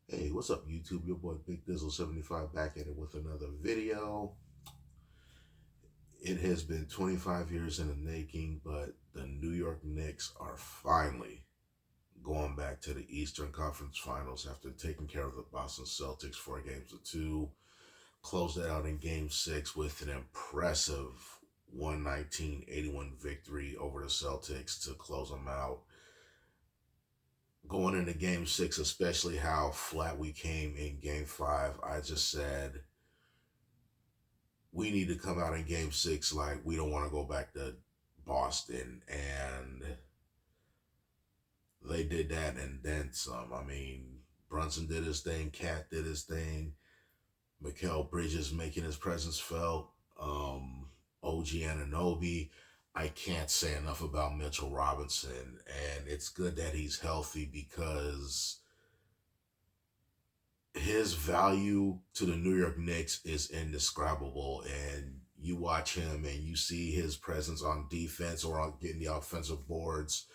Hey, what's up, YouTube? Your boy Big Dizzle 75 back at it with another video. It has been 25 years in the making, but the New York Knicks are finally going back to the Eastern Conference Finals after taking care of the Boston Celtics 4 games to 2. Closed it out in Game 6 with an impressive 119-81 victory over the Celtics to close them out. Going into Game 6, especially how flat we came in Game 5, I just said, we need to come out in Game 6 like we don't want to go back to Boston, and they did that and then some. I mean, Brunson did his thing, Cat did his thing, Mikal Bridges making his presence felt, OG Anunoby. I can't say enough about Mitchell Robinson, and it's good that he's healthy because his value to the New York Knicks is indescribable. And you watch him and you see his presence on defense or on getting the offensive boards.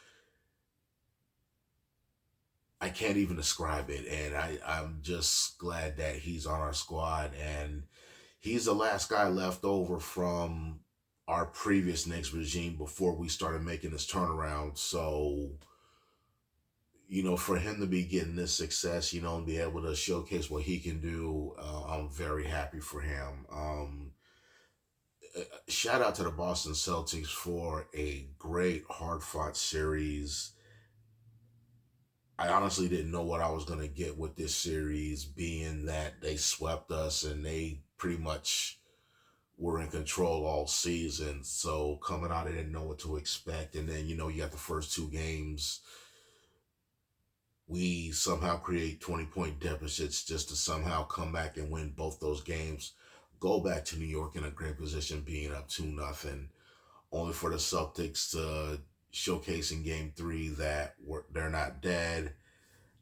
I can't even describe it. And I'm just glad that he's on our squad. And he's the last guy left over from our previous Knicks regime before we started making this turnaround. So, for him to be getting this success, and be able to showcase what he can do, I'm very happy for him. Shout out to the Boston Celtics for a great, hard fought series. I honestly didn't know what I was going to get with this series, being that they swept us and they pretty much were in control all season. So coming out, I didn't know what to expect. And then, you got the first 2 games. We somehow create 20-point deficits just to somehow come back and win both those games. Go back to New York in a great position, being up 2-0, only for the Celtics to showcase in Game 3 that they're not dead.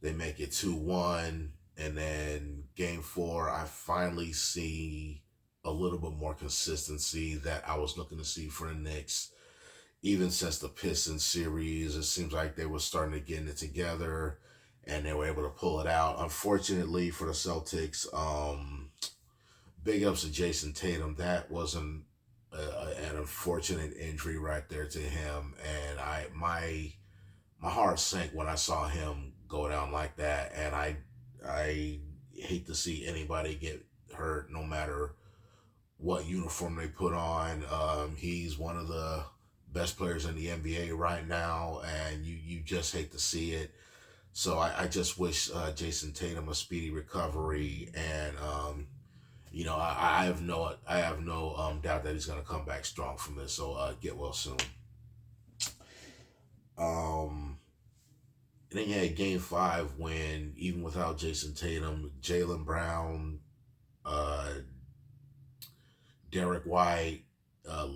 They make it 2-1, and then Game 4, I finally see a little bit more consistency that I was looking to see for the Knicks. Even since the Pistons series, it seems like they were starting to get it together, and they were able to pull it out. Unfortunately for the Celtics, big ups to Jason Tatum. That was an unfortunate injury right there to him, and my heart sank when I saw him go down like that. And I hate to see anybody get hurt, no matter what uniform they put on. He's one of the best players in the NBA right now, and you just hate to see it. So I just wish Jason Tatum a speedy recovery, and I have no doubt that he's gonna come back strong from this. So get well soon. Um, and then you had Game 5 when, even without Jason Tatum, Jaylen Brown, uh, Derek White, uh,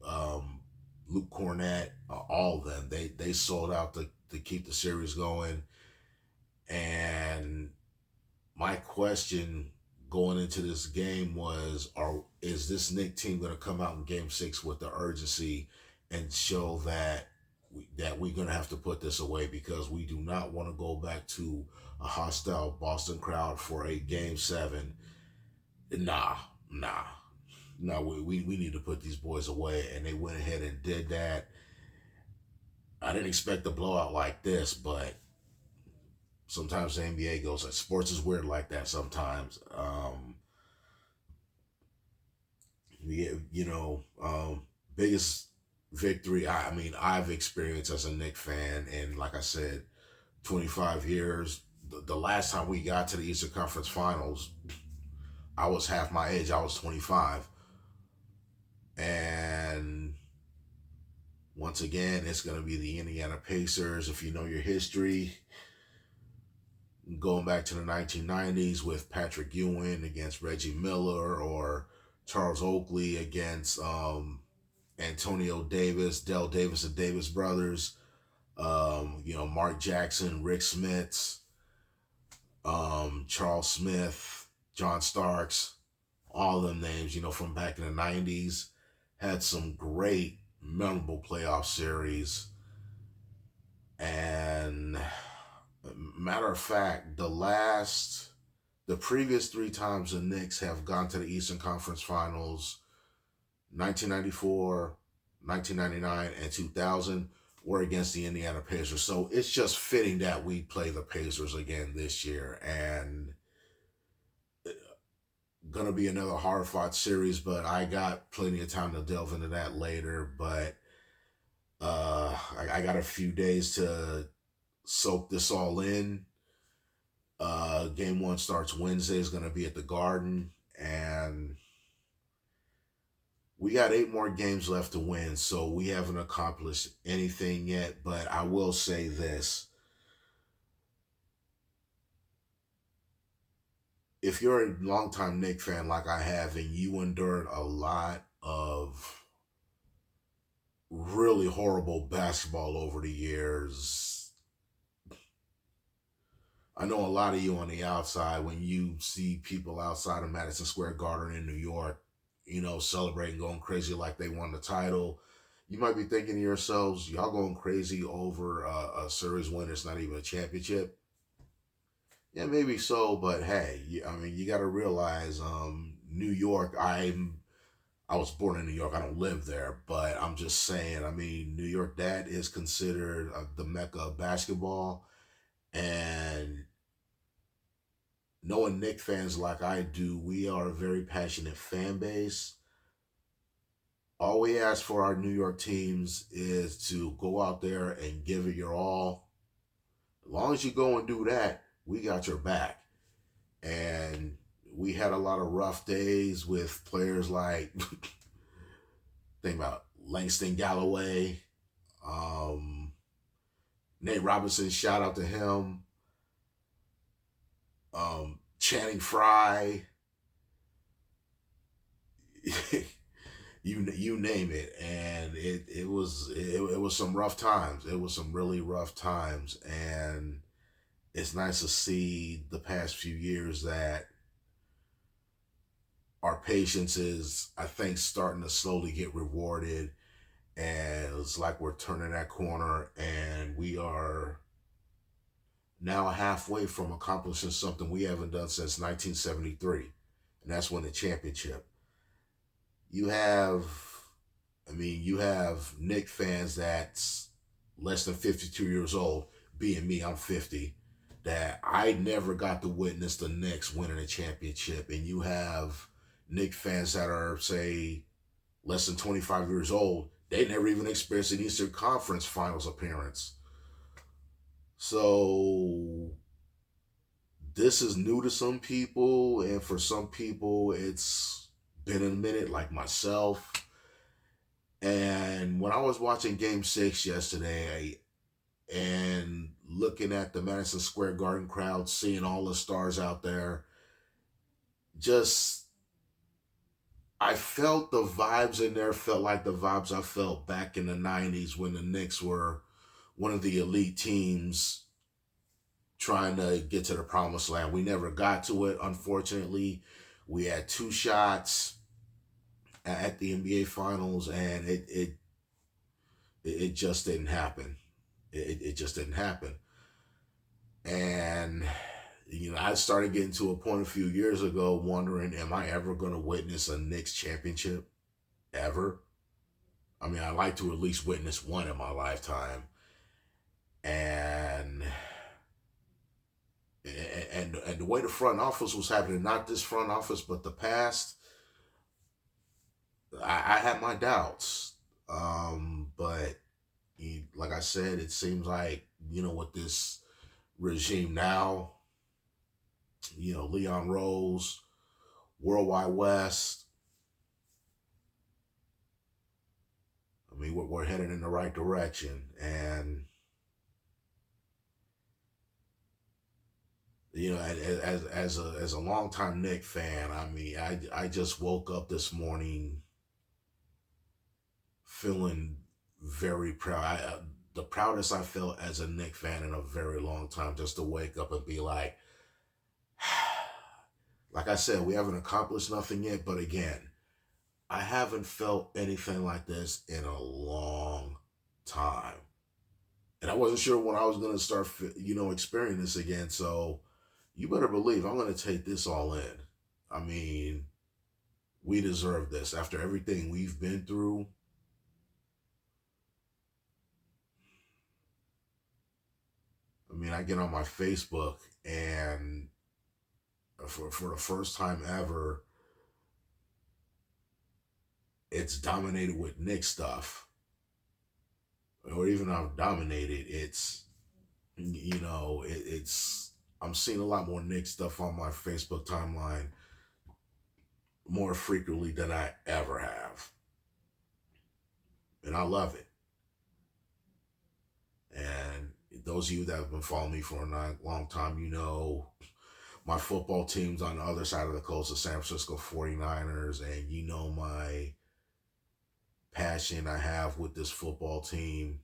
um, Luke Cornett, all of them, they sold out to keep the series going. And my question going into this game was, is this Knick team going to come out in Game 6 with the urgency and show that we're going to have to put this away, because we do not want to go back to a hostile Boston crowd for a Game 7. Nah, nah. No, we need to put these boys away, and they went ahead and did that. I didn't expect a blowout like this, but sometimes the NBA goes, sports is weird like that sometimes. Yeah, biggest victory I mean I've experienced as a Knicks fan, and like I said, 25 years. The last time we got to the Eastern Conference Finals, I was half my age. I was 25, and once again, it's going to be the Indiana Pacers. If you know your history, going back to the 1990s with Patrick Ewing against Reggie Miller, or Charles Oakley against Antonio Davis, Dell Davis, the Davis brothers, Mark Jackson, Rick Smits, Charles Smith, John Starks, all of them names, from back in the 90s, had some great, memorable playoff series. And Matter of fact, the previous three times the Knicks have gone to the Eastern Conference Finals, 1994, 1999, and 2000, were against the Indiana Pacers. So it's just fitting that we play the Pacers again this year. And gonna be another hard fought series, but I got plenty of time to delve into that later. But I got a few days to soak this all in. Game one starts Wednesday. Is gonna be at the Garden, and we got 8 more games left to win. So we haven't accomplished anything yet. But I will say this: if you're a longtime Knicks fan like I have, and you endured a lot of really horrible basketball over the years. I know a lot of you on the outside, when you see people outside of Madison Square Garden in New York, celebrating, going crazy like they won the title, you might be thinking to yourselves, y'all going crazy over a series win that's not even a championship. Yeah, maybe so, but hey, I mean, you got to realize, New York. I was born in New York. I don't live there, but I'm just saying. I mean, New York, that is considered the mecca of basketball. And knowing Knicks fans like I do, we are a very passionate fan base. All we ask for our New York teams is to go out there and give it your all. As long as you go and do that, we got your back. And we had a lot of rough days with players like think about Langston Galloway, um, Nate Robinson. Shout out to him. Channing Frye. You name it, and it was some rough times. It was some really rough times, and it's nice to see the past few years that our patience is, I think, starting to slowly get rewarded, and it's like we're turning that corner, and we are now halfway from accomplishing something we haven't done since 1973, and that's win the championship. You have, you have Knicks fans that's less than 52 years old, being me, I'm 50, that I never got to witness the Knicks winning a championship. And you have Knicks fans that are, say, less than 25 years old. They never even experienced an Eastern Conference Finals appearance. So this is new to some people, and for some people, it's been a minute, like myself. And when I was watching Game 6 yesterday and looking at the Madison Square Garden crowd, seeing all the stars out there, just I felt the vibes in there, felt like the vibes I felt back in the 90s when the Knicks were one of the elite teams trying to get to the promised land. We never got to it, unfortunately. We had 2 shots at the NBA Finals, and it just didn't happen. It just didn't happen. And I started getting to a point a few years ago wondering, am I ever going to witness a Knicks championship? Ever? I mean, I'd like to at least witness one in my lifetime. And and the way the front office was happening, not this front office, but the past, I had my doubts. But like I said, it seems like, with this regime now, Leon Rose, Worldwide West, I mean, we're headed in the right direction. And, as a longtime Knicks fan, I mean, I just woke up this morning feeling very proud. The proudest I felt as a Knicks fan in a very long time, just to wake up and be like I said, we haven't accomplished nothing yet, but again, I haven't felt anything like this in a long time. And I wasn't sure when I was going to start, experiencing this again. So you better believe I'm going to take this all in. I mean, we deserve this after everything we've been through. I mean, I get on my Facebook and for the first time ever, it's dominated with Nick stuff, or even not dominated. It's I'm seeing a lot more Nick stuff on my Facebook timeline more frequently than I ever have, and I love it. And those of you that have been following me for a long time, my football team's on the other side of the coast, the San Francisco 49ers, and you know my passion I have with this football team.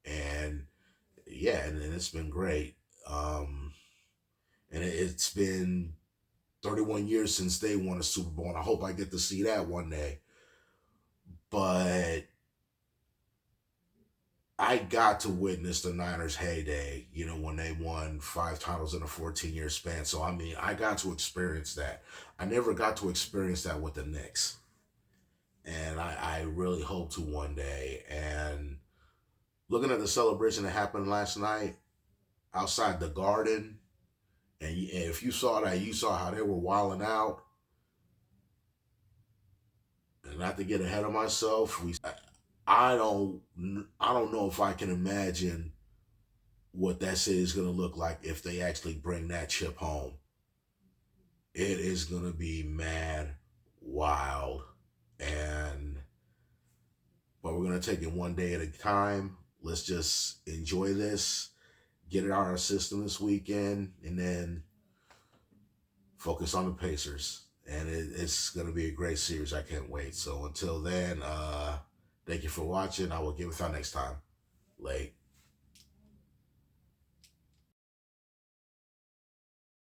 And yeah, and it's been great. And it's been 31 years since they won a Super Bowl, and I hope I get to see that one day. But I got to witness the Niners' heyday, when they won 5 titles in a 14-year span. So, I mean, I got to experience that. I never got to experience that with the Knicks. And I really hope to one day. And looking at the celebration that happened last night outside the Garden, and if you saw that, you saw how they were wilding out. And not to get ahead of myself, I don't I don't know if I can imagine what that city is going to look like if they actually bring that chip home. It is going to be mad, wild, and but we're going to take it one day at a time. Let's just enjoy this, get it out of our system this weekend, and then focus on the Pacers. And it's going to be a great series. I can't wait. So until then, thank you for watching. I will get with y'all next time. Late.